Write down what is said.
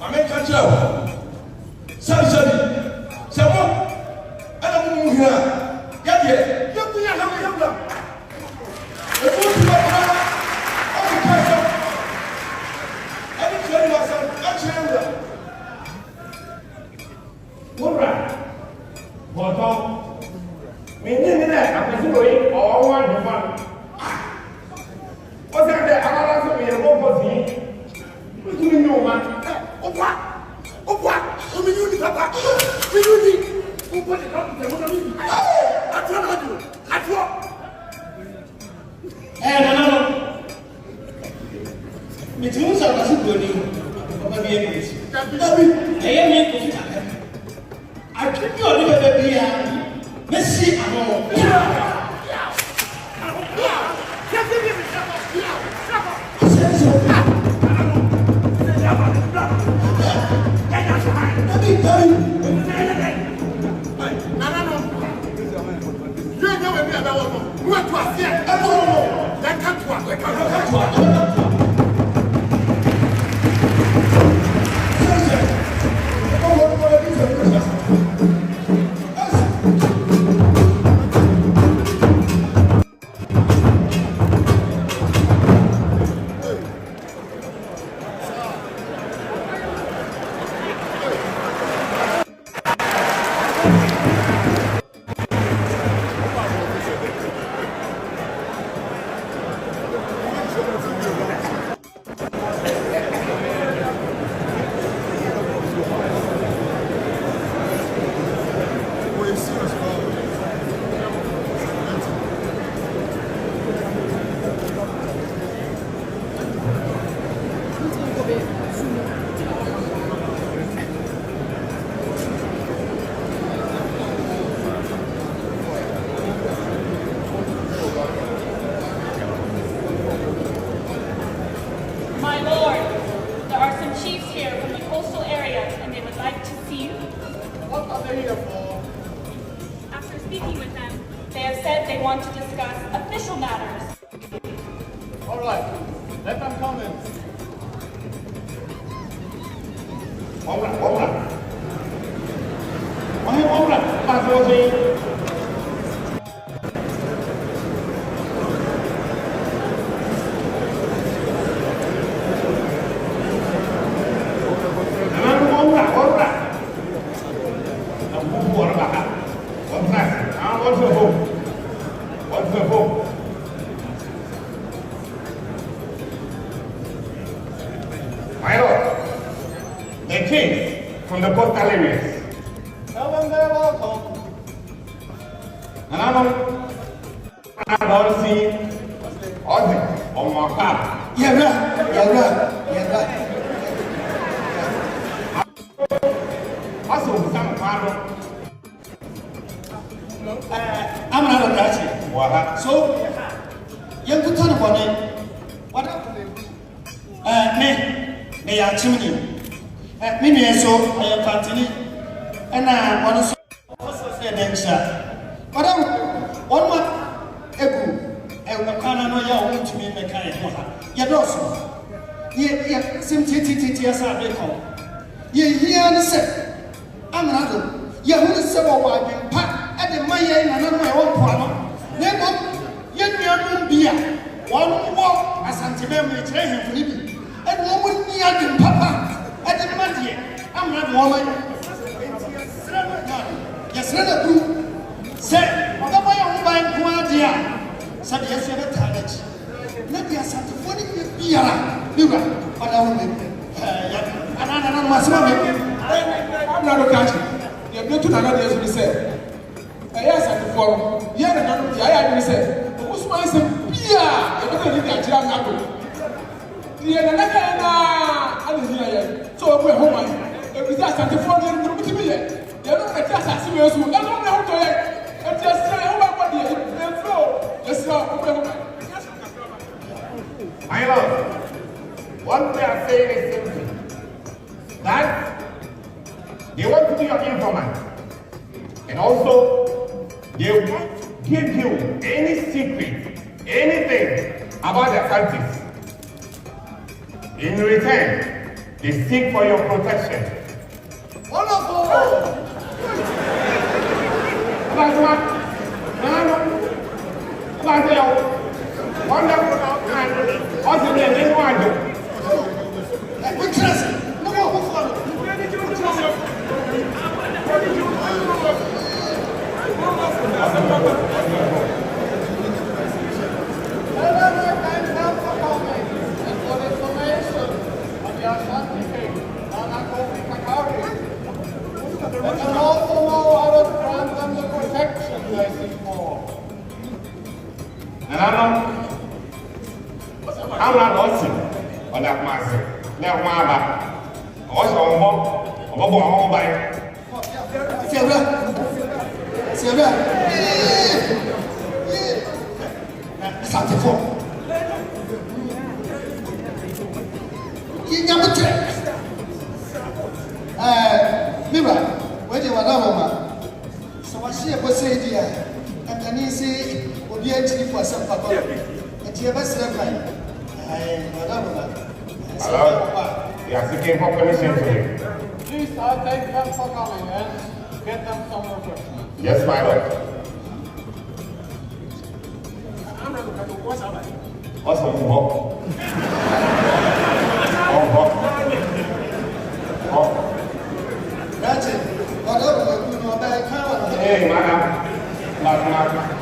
I make a job. Sorry. Someone, I don't know here. Yeah. You can't have a young. What they are saying is simple. That they want to be your informant. And also, they won't give you any secret, anything about their countries. In return, They seek for your protection. Wonderful! And also know how to grant them the protection they seek for. And I'm not lost on that master. Now, Mama, also on home by Sylvia, Asante for. You never check. Mira, where you are now, so I see a person here, and can you see will be actually for some papa? And you ever said, hello? Yes, you came for permission to you. Please, I thank them for coming and get them some refreshment. Yes, my lord. What's on board? That's it. Whatever you know about power. Hey, madam. Madam.